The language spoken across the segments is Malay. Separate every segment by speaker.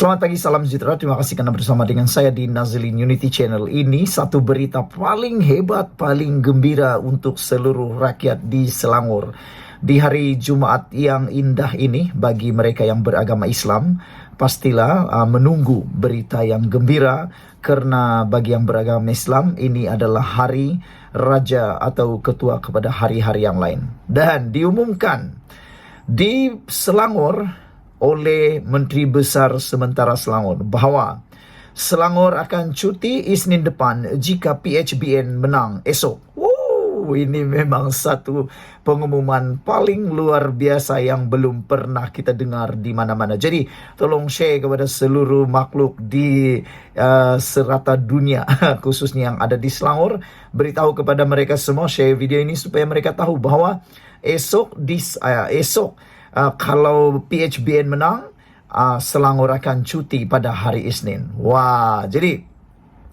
Speaker 1: Selamat pagi, salam sejahtera. Terima kasih karena bersama dengan saya di Nazilin Unity Channel. Ini satu berita paling hebat, paling gembira untuk seluruh rakyat di Selangor. Di hari Jumaat yang indah ini, bagi mereka yang beragama Islam, pastilah menunggu berita yang gembira. Karena bagi yang beragama Islam, ini adalah hari Raja atau Ketua kepada hari-hari yang lain. Dan diumumkan di Selangor oleh Menteri Besar Sementara Selangor bahawa Selangor akan cuti Isnin depan jika PHBN menang esok. Ini memang satu pengumuman paling luar biasa yang belum pernah kita dengar di mana-mana. Jadi tolong share kepada seluruh makhluk di serata dunia, khususnya yang ada di Selangor. Beritahu kepada mereka semua, share video ini supaya mereka tahu bahawa esok kalau PHBN menang, Selangor akan cuti pada hari Isnin. Wah, jadi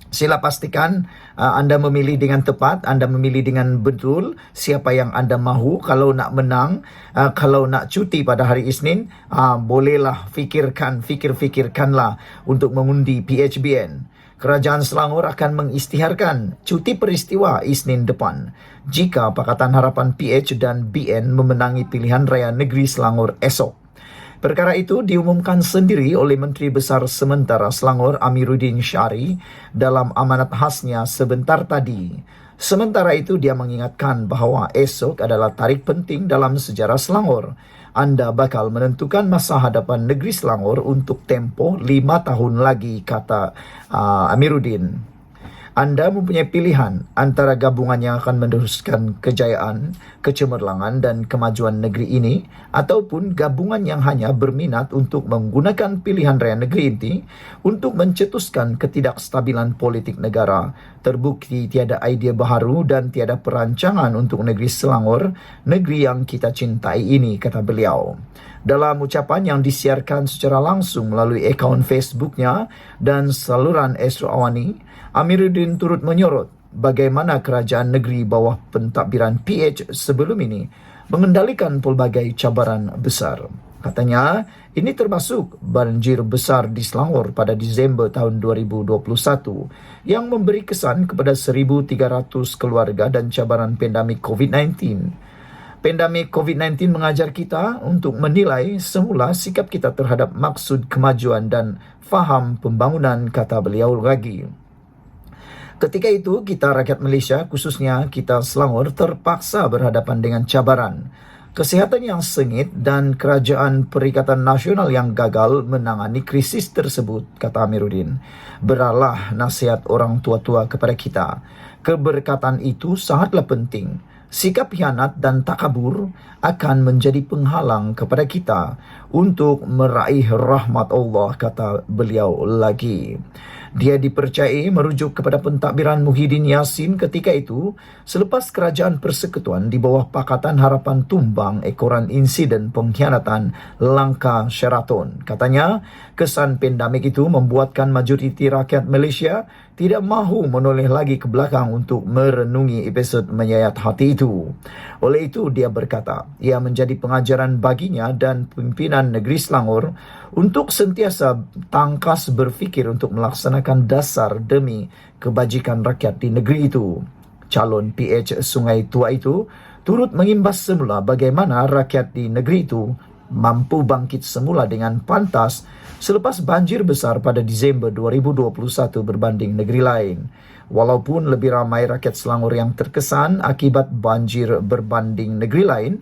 Speaker 1: sila pastikan anda memilih dengan tepat, anda memilih dengan betul siapa yang anda mahu. Kalau nak menang, kalau nak cuti pada hari Isnin, bolehlah fikirkanlah untuk mengundi PHBN. Kerajaan Selangor akan mengisytiharkan cuti peristiwa Isnin depan jika Pakatan Harapan PH dan BN memenangi pilihan raya negeri Selangor esok. Perkara itu diumumkan sendiri oleh Menteri Besar Sementara Selangor Amiruddin Syari dalam amanat khasnya sebentar tadi. Sementara itu dia mengingatkan bahawa esok adalah tarikh penting dalam sejarah Selangor. Anda bakal menentukan masa hadapan negeri Selangor untuk tempoh 5 tahun lagi, kata Amiruddin. Anda mempunyai pilihan antara gabungan yang akan meneruskan kejayaan, kecemerlangan dan kemajuan negeri ini, ataupun gabungan yang hanya berminat untuk menggunakan pilihan raya negeri ini untuk mencetuskan ketidakstabilan politik negara. Terbukti tiada idea baharu dan tiada perancangan untuk negeri Selangor, negeri yang kita cintai ini, kata beliau. Dalam ucapan yang disiarkan secara langsung melalui akaun Facebooknya dan saluran Astro Awani, Amiruddin turut menyorot bagaimana kerajaan negeri bawah pentadbiran PH sebelum ini mengendalikan pelbagai cabaran besar. Katanya, ini termasuk banjir besar di Selangor pada Disember tahun 2021 yang memberi kesan kepada 1,300 keluarga dan cabaran pandemik COVID-19. Pandemik COVID-19 mengajar kita untuk menilai semula sikap kita terhadap maksud kemajuan dan faham pembangunan, kata beliau lagi. Ketika itu, kita rakyat Malaysia, khususnya kita Selangor, terpaksa berhadapan dengan cabaran kesihatan yang sengit dan kerajaan Perikatan Nasional yang gagal menangani krisis tersebut, kata Amiruddin. Beralah nasihat orang tua-tua kepada kita. Keberkatan itu sangatlah penting. Sikap hianat dan takabur akan menjadi penghalang kepada kita untuk meraih rahmat Allah, kata beliau lagi. Dia dipercayai merujuk kepada pentadbiran Muhyiddin Yassin ketika itu selepas kerajaan persekutuan di bawah Pakatan Harapan tumbang ekoran insiden pengkhianatan langkah Sheraton. Katanya, kesan pandemik itu membuatkan majoriti rakyat Malaysia tidak mahu menoleh lagi ke belakang untuk merenungi episod menyayat hati itu. Oleh itu, dia berkata, ia menjadi pengajaran baginya dan pimpinan negeri Selangor untuk sentiasa tangkas berfikir untuk melaksanakan dasar demi kebajikan rakyat di negeri itu. Calon PH Sungai Tua itu turut mengimbas semula bagaimana rakyat di negeri itu mampu bangkit semula dengan pantas selepas banjir besar pada Disember 2021 berbanding negeri lain. Walaupun lebih ramai rakyat Selangor yang terkesan akibat banjir berbanding negeri lain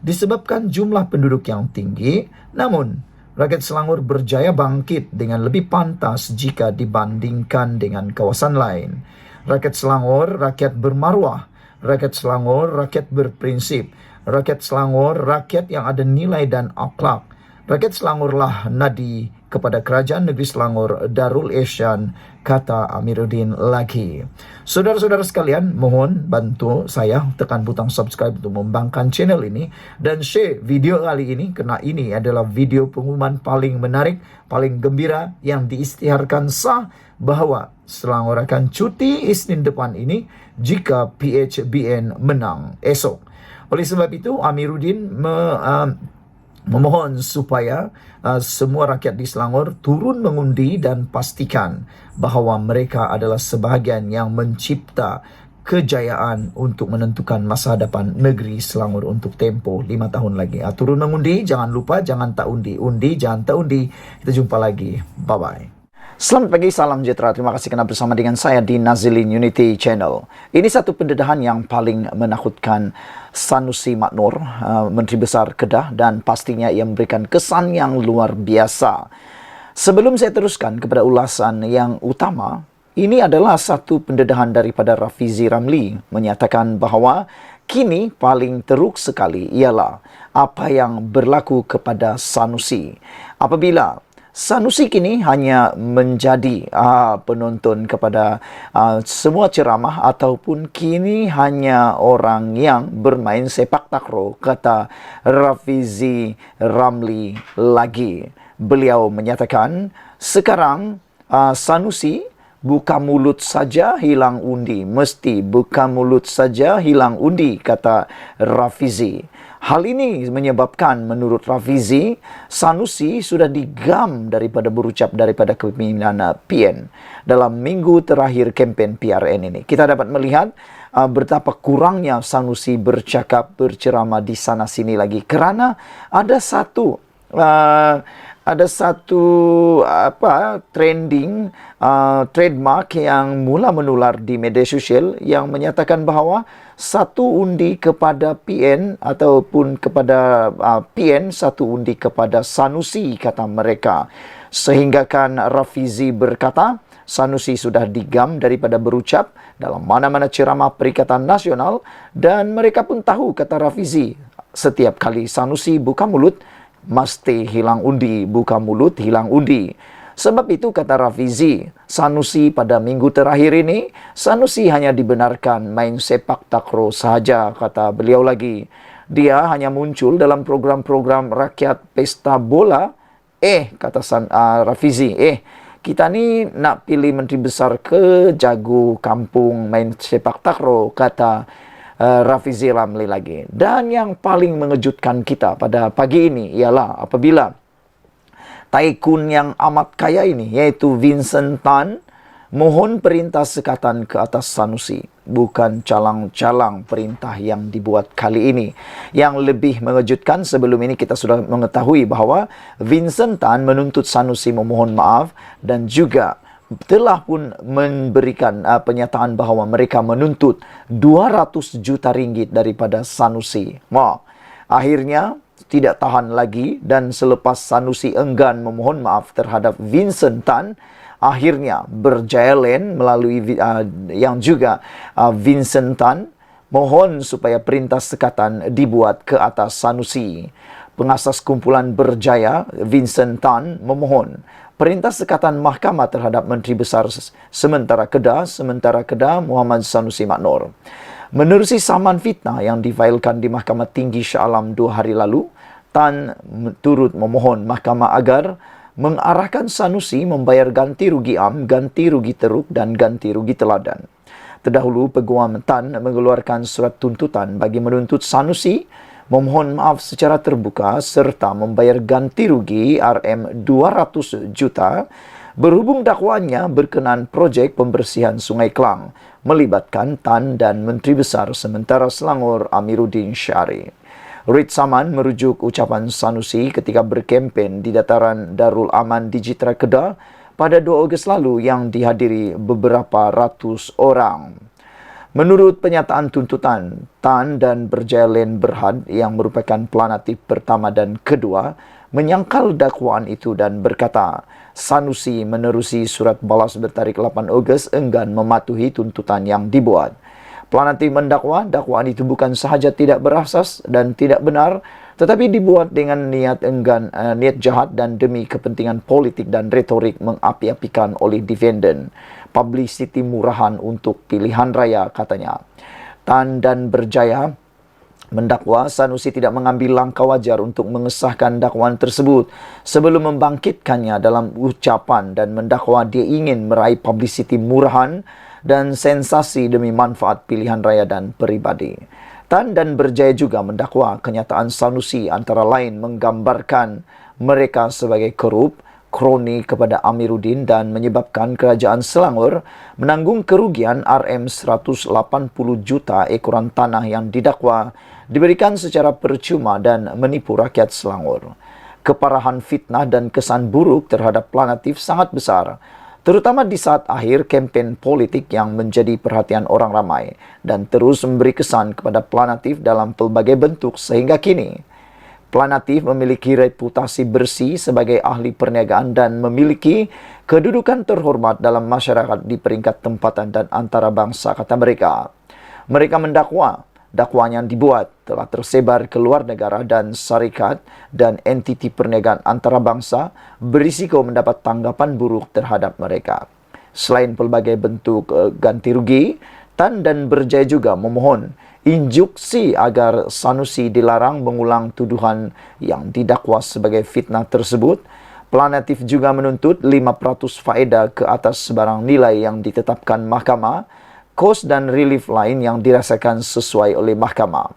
Speaker 1: disebabkan jumlah penduduk yang tinggi, namun rakyat Selangor berjaya bangkit dengan lebih pantas jika dibandingkan dengan kawasan lain. Rakyat Selangor, rakyat bermaruah. Rakyat Selangor, rakyat berprinsip. Rakyat Selangor, rakyat yang ada nilai dan akhlak. Rakyat Selangorlah nadi kepada kerajaan negeri Selangor Darul Ihsan, kata Amiruddin lagi. Saudara-saudara sekalian, mohon bantu saya tekan butang subscribe untuk membangkang channel ini dan share video kali ini kerana ini adalah video pengumuman paling menarik, paling gembira yang diisytiharkan sah bahawa Selangor akan cuti Isnin depan ini jika PHBN menang esok. Oleh sebab itu, Amiruddin memohon supaya semua rakyat di Selangor turun mengundi dan pastikan bahawa mereka adalah sebahagian yang mencipta kejayaan untuk menentukan masa depan negeri Selangor untuk tempoh 5 tahun lagi. Turun mengundi, jangan lupa, jangan tak undi. Undi, jangan tak undi. Kita jumpa lagi. Bye-bye. Selamat pagi, salam sejahtera. Terima kasih kerana bersama dengan saya di Nazilin Unity Channel. Ini satu pendedahan yang paling menakutkan Sanusi Maknor, Menteri Besar Kedah, dan pastinya ia memberikan kesan yang luar biasa. Sebelum saya teruskan kepada ulasan yang utama, ini adalah satu pendedahan daripada Rafizi Ramli menyatakan bahawa kini paling teruk sekali ialah apa yang berlaku kepada Sanusi. Apabila Sanusi kini hanya menjadi penonton kepada semua ceramah ataupun kini hanya orang yang bermain sepak takraw, kata Rafizi Ramli lagi. Beliau menyatakan sekarang Sanusi buka mulut saja hilang undi. Mesti buka mulut saja hilang undi, kata Rafizi. Hal ini menyebabkan menurut Rafizi, Sanusi sudah digam daripada berucap daripada kepimpinan PN dalam minggu terakhir kempen PRN ini. Kita dapat melihat betapa kurangnya Sanusi berceramah di sana sini lagi kerana ada satu trending trademark yang mula menular di media sosial yang menyatakan bahawa satu undi kepada PN ataupun kepada PN, satu undi kepada Sanusi, kata mereka. Sehinggakan Rafizi berkata, Sanusi sudah digam daripada berucap dalam mana-mana ceramah Perikatan Nasional dan mereka pun tahu, kata Rafizi, setiap kali Sanusi buka mulut, mesti hilang undi, buka mulut hilang undi. Sebab itu, kata Rafizi, Sanusi pada minggu terakhir ini, Sanusi hanya dibenarkan main sepak takraw sahaja, kata beliau lagi. Dia hanya muncul dalam program-program rakyat pesta bola. Kata Rafizi, kita ni nak pilih menteri besar ke jago kampung main sepak takraw, kata Rafizi Ramli lagi. Dan yang paling mengejutkan kita pada pagi ini ialah apabila Taikun yang amat kaya ini, iaitu Vincent Tan, mohon perintah sekatan ke atas Sanusi. Bukan calang-calang perintah yang dibuat kali ini. Yang lebih mengejutkan, sebelum ini kita sudah mengetahui bahawa Vincent Tan menuntut Sanusi memohon maaf dan juga telah pun memberikan penyataan bahawa mereka menuntut 200 juta ringgit daripada Sanusi. Akhirnya tidak tahan lagi dan selepas Sanusi enggan memohon maaf terhadap Vincent Tan, akhirnya berjaya Land melalui yang juga Vincent Tan mohon supaya perintah sekatan dibuat ke atas Sanusi. Pengasas kumpulan berjaya, Vincent Tan, memohon perintah sekatan mahkamah terhadap Menteri Besar Sementara Kedah Muhammad Sanusi Maknor. Menerusi saman fitnah yang difailkan di Mahkamah Tinggi Shah Alam 2 hari lalu, Tan turut memohon mahkamah agar mengarahkan Sanusi membayar ganti rugi am, ganti rugi teruk dan ganti rugi teladan. Terdahulu, Peguam Tan mengeluarkan surat tuntutan bagi menuntut Sanusi memohon maaf secara terbuka serta membayar ganti rugi RM200 juta berhubung dakwaannya berkenaan projek pembersihan Sungai Klang melibatkan Tan dan Menteri Besar Sementara Selangor Amiruddin Syari. Rit Saman merujuk ucapan Sanusi ketika berkempen di dataran Darul Aman di Jitra Kedah pada 2 Ogos lalu yang dihadiri beberapa ratus orang. Menurut penyataan tuntutan, Tan dan Berjaya Land Berhad yang merupakan pelanatif pertama dan kedua menyangkal dakwaan itu dan berkata, Sanusi menerusi surat balas bertarikh 8 Ogos enggan mematuhi tuntutan yang dibuat. Pelanatif mendakwa, dakwaan itu bukan sahaja tidak berasas dan tidak benar, tetapi dibuat dengan niat jahat dan demi kepentingan politik dan retorik mengapi-apikan oleh defendant. Publicity murahan untuk pilihan raya, katanya. Tan dan Berjaya mendakwa Sanusi tidak mengambil langkah wajar untuk mengesahkan dakwaan tersebut sebelum membangkitkannya dalam ucapan dan mendakwa dia ingin meraih publicity murahan dan sensasi demi manfaat pilihan raya dan peribadi. Tan dan Berjaya juga mendakwa kenyataan Sanusi antara lain menggambarkan mereka sebagai korup, kroni kepada Amiruddin dan menyebabkan kerajaan Selangor menanggung kerugian RM180 juta ekoran tanah yang didakwa diberikan secara percuma dan menipu rakyat Selangor. Keparahan fitnah dan kesan buruk terhadap Planatif sangat besar, terutama di saat akhir kempen politik yang menjadi perhatian orang ramai dan terus memberi kesan kepada Planatif dalam pelbagai bentuk sehingga kini. Planatif memiliki reputasi bersih sebagai ahli perniagaan dan memiliki kedudukan terhormat dalam masyarakat di peringkat tempatan dan antarabangsa, kata mereka. Mereka mendakwa dakwaan yang dibuat telah tersebar ke luar negara dan syarikat dan entiti perniagaan antarabangsa berisiko mendapat tanggapan buruk terhadap mereka. Selain pelbagai bentuk ganti rugi, Tan dan Berjaya juga memohon injuksi agar Sanusi dilarang mengulang tuduhan yang didakwa sebagai fitnah tersebut. Planatif juga menuntut 5% faedah ke atas sebarang nilai yang ditetapkan mahkamah, kos dan relief lain yang dirasakan sesuai oleh mahkamah.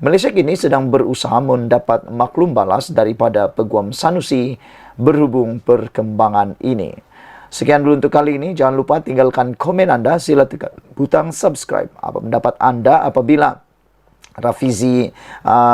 Speaker 1: Malaysia kini sedang berusaha mendapat maklum balas daripada peguam Sanusi berhubung perkembangan ini. Sekian dulu untuk kali ini. Jangan lupa tinggalkan komen anda. Sila tekan butang subscribe. Apa pendapat anda apabila Rafizi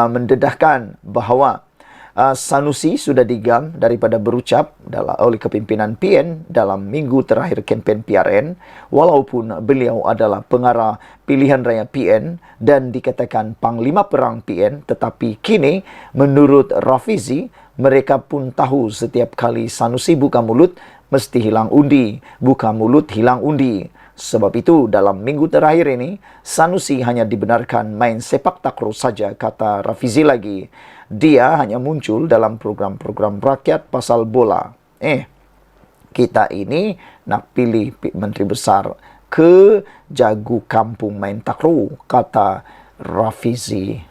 Speaker 1: mendedahkan bahawa Sanusi sudah digam daripada berucap oleh kepimpinan PN dalam minggu terakhir kempen PRN, walaupun beliau adalah pengarah pilihan raya PN dan dikatakan Panglima Perang PN, tetapi kini menurut Rafizi mereka pun tahu setiap kali Sanusi buka mulut mesti hilang undi, buka mulut hilang undi. Sebab itu dalam minggu terakhir ini Sanusi hanya dibenarkan main sepak takraw saja, kata Rafizi lagi. Dia hanya muncul dalam program-program rakyat pasal bola. Kita ini nak pilih menteri besar ke jago kampung main takraw, kata Rafizi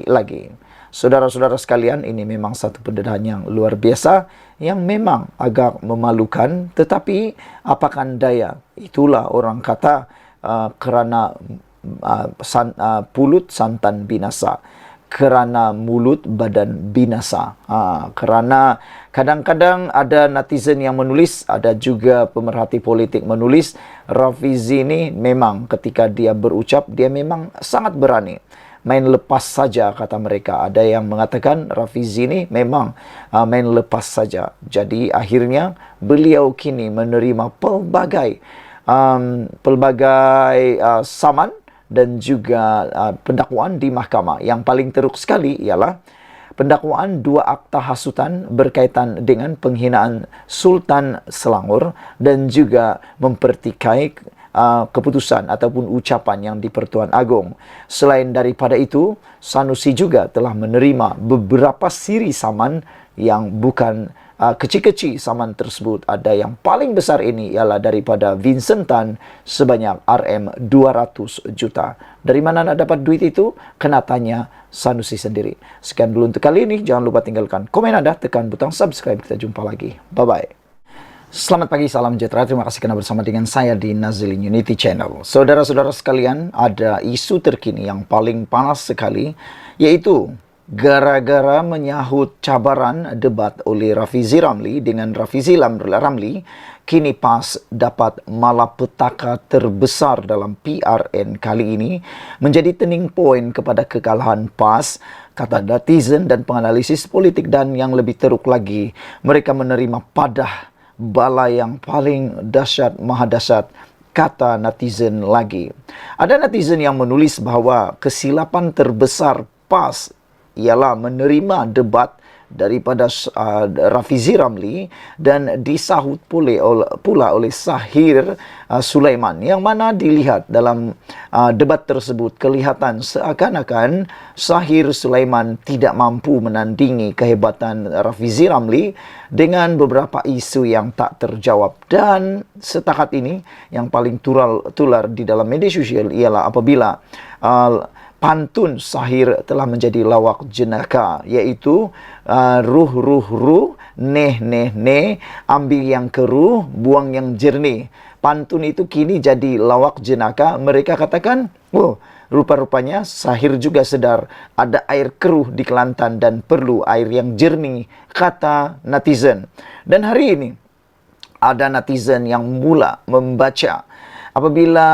Speaker 1: lagi. Saudara-saudara sekalian, ini memang satu pendedahan yang luar biasa yang memang agak memalukan, tetapi apakan daya. Itulah orang kata kerana pulut santan binasa, kerana mulut badan binasa. Kerana kadang-kadang ada netizen yang menulis, ada juga pemerhati politik menulis, Rafizi ini memang ketika dia berucap, dia memang sangat berani. Main lepas saja, kata mereka. Ada yang mengatakan Rafizi ini memang main lepas saja. Jadi akhirnya beliau kini menerima pelbagai saman dan juga pendakwaan di mahkamah. Yang paling teruk sekali ialah pendakwaan 2 akta hasutan berkaitan dengan penghinaan Sultan Selangor dan juga mempertikai keputusan ataupun ucapan yang di-Pertuan Agong. Selain daripada itu, Sanusi juga telah menerima beberapa siri saman yang bukan kecil-kecil. Saman tersebut ada yang paling besar ini ialah daripada Vincent Tan sebanyak RM200 juta. Dari mana nak dapat duit itu? Kena tanya Sanusi sendiri. Sekian dulu untuk kali ini. Jangan lupa tinggalkan komen anda, tekan butang subscribe. Kita jumpa lagi. Bye-bye. Selamat pagi, salam sejahtera. Terima kasih kerana bersama dengan saya di Nazilin Unity Channel. Saudara-saudara sekalian, ada isu terkini yang paling panas sekali, yaitu gara-gara menyahut cabaran debat oleh Rafizi Ramli dengan Rafizi Ramli, kini PAS dapat malapetaka terbesar dalam PRN kali ini, menjadi turning point kepada kekalahan PAS, kata netizen dan penganalisis politik. Dan yang lebih teruk lagi, mereka menerima padah bala yang paling dahsyat, maha dahsyat, kata netizen lagi. Ada netizen yang menulis bahawa kesilapan terbesar PAS ialah menerima debat daripada Rafizi Ramli dan disahut pula oleh Sahir Sulaiman, yang mana dilihat dalam debat tersebut kelihatan seakan-akan Sahir Sulaiman tidak mampu menandingi kehebatan Rafizi Ramli dengan beberapa isu yang tak terjawab. Dan setakat ini yang paling tular di dalam media sosial ialah apabila pantun Sahir telah menjadi lawak jenaka, iaitu ruh, neh, ambil yang keruh, buang yang jernih. Pantun itu kini jadi lawak jenaka. Mereka katakan Oh, rupa-rupanya Sahir juga sedar ada air keruh di Kelantan dan perlu air yang jernih, kata netizen. Dan hari ini ada netizen yang mula membaca apabila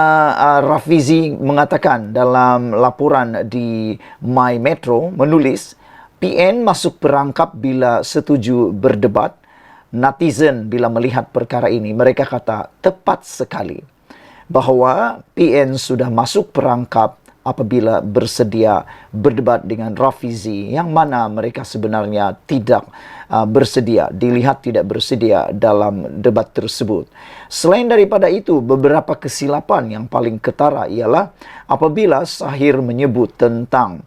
Speaker 1: Rafizi mengatakan dalam laporan di My Metro menulis PN masuk perangkap bila setuju berdebat. Netizen bila melihat perkara ini mereka kata tepat sekali bahawa PN sudah masuk perangkap apabila bersedia berdebat dengan Rafizi yang mana mereka sebenarnya tidak bersedia, dilihat tidak bersedia dalam debat tersebut. Selain daripada itu, beberapa kesilapan yang paling ketara ialah apabila Sahir menyebut tentang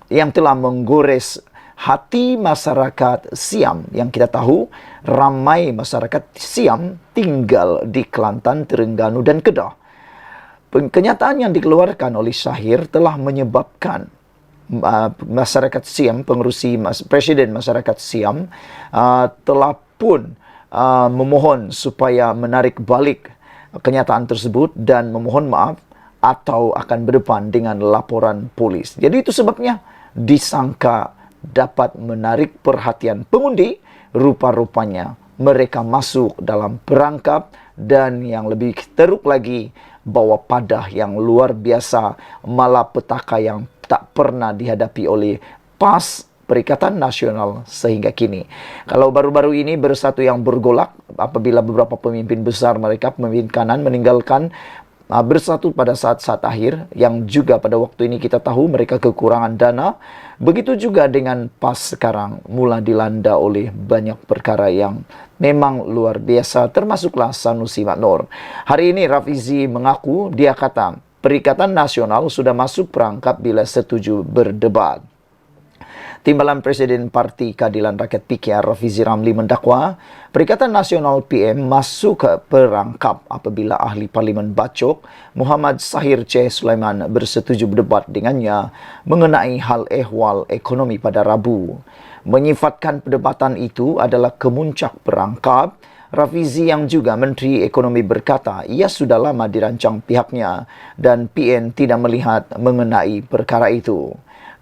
Speaker 1: yang telah menggores hati masyarakat Siam, yang kita tahu ramai masyarakat Siam tinggal di Kelantan, Terengganu dan Kedah. Kenyataan yang dikeluarkan oleh Sahir telah menyebabkan masyarakat Siam, pengerusi Presiden masyarakat Siam telah pun memohon supaya menarik balik kenyataan tersebut dan memohon maaf atau akan berdepan dengan laporan polis. Jadi itu sebabnya disangka dapat menarik perhatian pengundi, rupa-rupanya mereka masuk dalam perangkap dan yang lebih teruk lagi bawa padah yang luar biasa, malapetaka yang tak pernah dihadapi oleh PAS Perikatan Nasional sehingga kini. Kalau baru-baru ini Bersatu yang bergolak apabila beberapa pemimpin besar mereka, pemimpin kanan meninggalkan Bersatu pada saat-saat akhir yang juga pada waktu ini kita tahu mereka kekurangan dana. Begitu juga dengan PAS sekarang mula dilanda oleh banyak perkara yang memang luar biasa, termasuklah Sanusi Maknor. Hari ini Rafizi mengaku, dia kata Perikatan Nasional sudah masuk perangkap bila setuju berdebat. Timbalan Presiden Parti Keadilan Rakyat PKR Rafizi Ramli mendakwa Perikatan Nasional PM masuk ke perangkap apabila ahli Parlimen Bacok Muhammad Sahir C. Sulaiman bersetuju berdebat dengannya mengenai hal ehwal ekonomi pada Rabu. Menyifatkan perdebatan itu adalah kemuncak perangkap. Rafizi yang juga Menteri Ekonomi berkata ia sudah lama dirancang pihaknya dan PN tidak melihat mengenai perkara itu.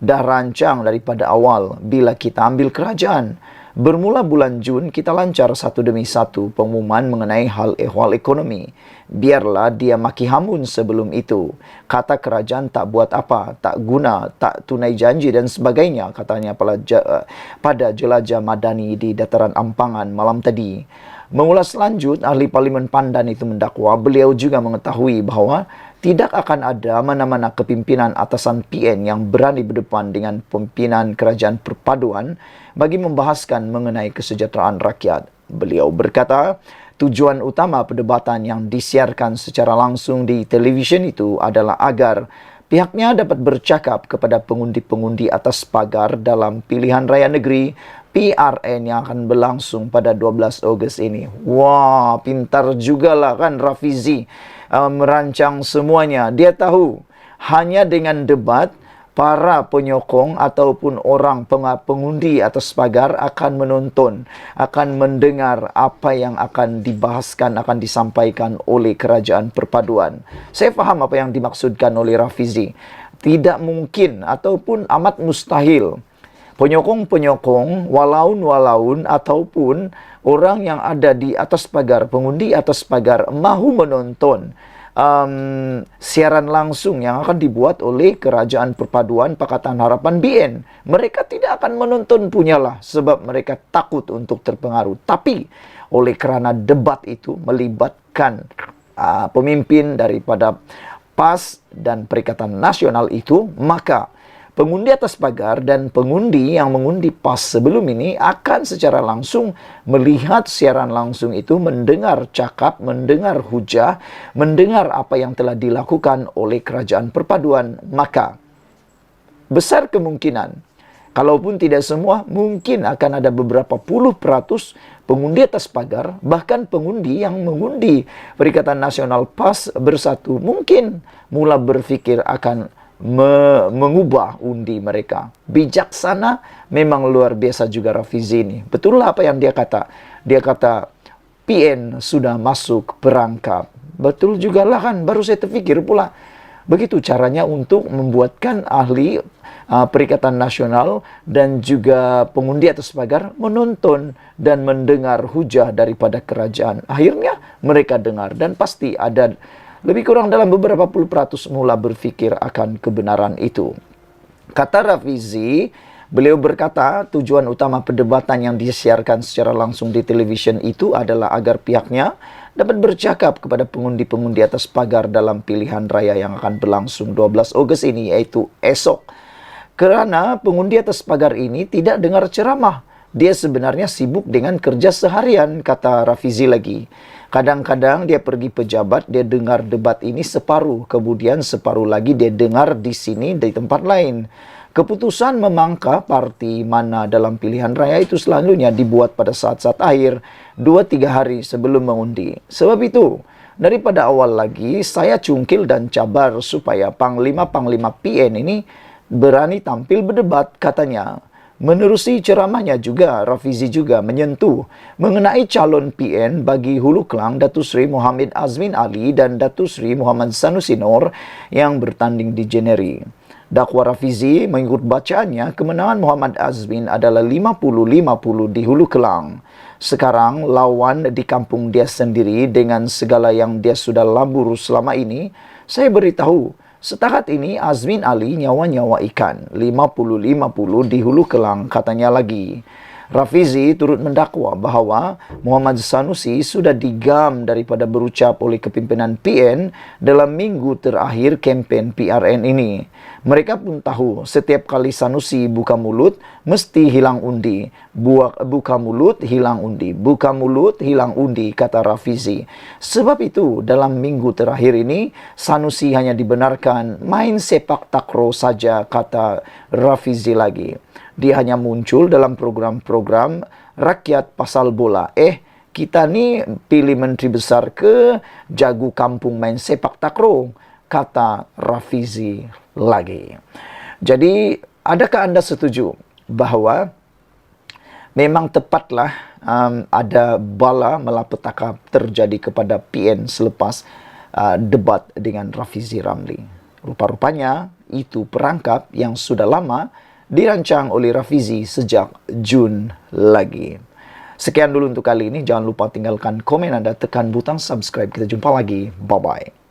Speaker 1: Dah rancang daripada awal bila kita ambil kerajaan. Bermula bulan Jun, kita lancar satu demi satu pengumuman mengenai hal ehwal ekonomi. Biarlah dia maki hamun sebelum itu. Kata kerajaan tak buat apa, tak guna, tak tunai janji dan sebagainya, katanya pada jelajah madani di Dataran Ampangan malam tadi. Mengulas lanjut, ahli Parlimen Pandan itu mendakwa beliau juga mengetahui bahawa tidak akan ada mana-mana kepimpinan atasan PN yang berani berdepan dengan pimpinan kerajaan perpaduan bagi membahaskan mengenai kesejahteraan rakyat. Beliau berkata, tujuan utama perdebatan yang disiarkan secara langsung di televisyen itu adalah agar pihaknya dapat bercakap kepada pengundi-pengundi atas pagar dalam pilihan raya negeri PRN yang akan berlangsung pada 12 Ogos ini. Wah, pintar jugalah kan Rafizi merancang semuanya. Dia tahu hanya dengan debat para penyokong ataupun orang pengundi atas pagar akan menonton, akan mendengar apa yang akan dibahaskan, akan disampaikan oleh kerajaan perpaduan. Saya faham apa yang dimaksudkan oleh Rafizi. Tidak mungkin ataupun amat mustahil penyokong-penyokong, walaun-walaun ataupun orang yang ada di atas pagar, pengundi atas pagar mahu menonton siaran langsung yang akan dibuat oleh Kerajaan Perpaduan Pakatan Harapan BN. Mereka tidak akan menonton punyalah sebab mereka takut untuk terpengaruh. Tapi oleh kerana debat itu melibatkan pemimpin daripada PAS dan Perikatan Nasional itu, maka pengundi atas pagar dan pengundi yang mengundi PAS sebelum ini akan secara langsung melihat siaran langsung itu, mendengar cakap, mendengar hujah, mendengar apa yang telah dilakukan oleh Kerajaan Perpaduan. Maka besar kemungkinan, kalaupun tidak semua, mungkin akan ada beberapa puluh peratus pengundi atas pagar, bahkan pengundi yang mengundi Perikatan Nasional PAS Bersatu mungkin mula berfikir akan mengubah undi mereka. Bijaksana memang luar biasa juga Rafizi ini. Betul lah apa yang dia kata. Dia kata PN sudah masuk perangkap. Betul juga lah kan. Baru saya terfikir pula. Begitu caranya untuk membuatkan ahli Perikatan Nasional dan juga pengundi atas pagar menonton dan mendengar hujah daripada kerajaan. Akhirnya mereka dengar dan pasti ada lebih kurang dalam beberapa puluh peratus mula berfikir akan kebenaran itu. Kata Rafizi, beliau berkata tujuan utama perdebatan yang disiarkan secara langsung di televisyen itu adalah agar pihaknya dapat bercakap kepada pengundi-pengundi atas pagar dalam pilihan raya yang akan berlangsung 12 Ogos ini, yaitu esok. Kerana pengundi atas pagar ini tidak dengar ceramah. Dia sebenarnya sibuk dengan kerja seharian, kata Rafizi lagi. Kadang-kadang dia pergi pejabat, dia dengar debat ini separuh. Kemudian separuh lagi dia dengar di sini, di tempat lain. Keputusan memangka parti mana dalam pilihan raya itu selanjutnya dibuat pada saat-saat akhir, 2-3 hari sebelum mengundi. Sebab itu, daripada awal lagi, saya cungkil dan cabar supaya Panglima-Panglima PN ini berani tampil berdebat, katanya. Menerusi ceramahnya juga, Rafizi juga menyentuh mengenai calon PN bagi Hulu Kelang, Datuk Seri Muhammad Azmin Ali dan Datuk Seri Muhammad Sanusi Nor yang bertanding di Jeneri. Dakwa Rafizi mengikut bacaannya, kemenangan Muhammad Azmin adalah 50-50 di Hulu Kelang. Sekarang lawan di kampung dia sendiri dengan segala yang dia sudah labur selama ini. Saya beritahu, setakat ini Azmin Ali nyawa-nyawa ikan, 50-50 di Hulu Kelang, katanya lagi. Rafizi turut mendakwa bahawa Muhammad Sanusi sudah digam daripada berucap oleh kepimpinan PN dalam minggu terakhir kempen PRN ini. Mereka pun tahu setiap kali Sanusi buka mulut, mesti hilang undi. Buka mulut, hilang undi. Buka mulut, hilang undi, kata Rafizi. Sebab itu, dalam minggu terakhir ini, Sanusi hanya dibenarkan main sepak takraw saja, kata Rafizi lagi. Dia hanya muncul dalam program-program rakyat pasal bola. Kita ni pilih menteri besar ke jago kampung main sepak takraw, kata Rafizi lagi. Jadi, adakah anda setuju bahawa memang tepatlah ada bala malapetaka terjadi kepada PN selepas debat dengan Rafizi Ramli? Rupa-rupanya itu perangkap yang sudah lama dirancang oleh Rafizi sejak Jun lagi. Sekian dulu untuk kali ini. Jangan lupa tinggalkan komen anda, tekan butang subscribe. Kita jumpa lagi. Bye-bye.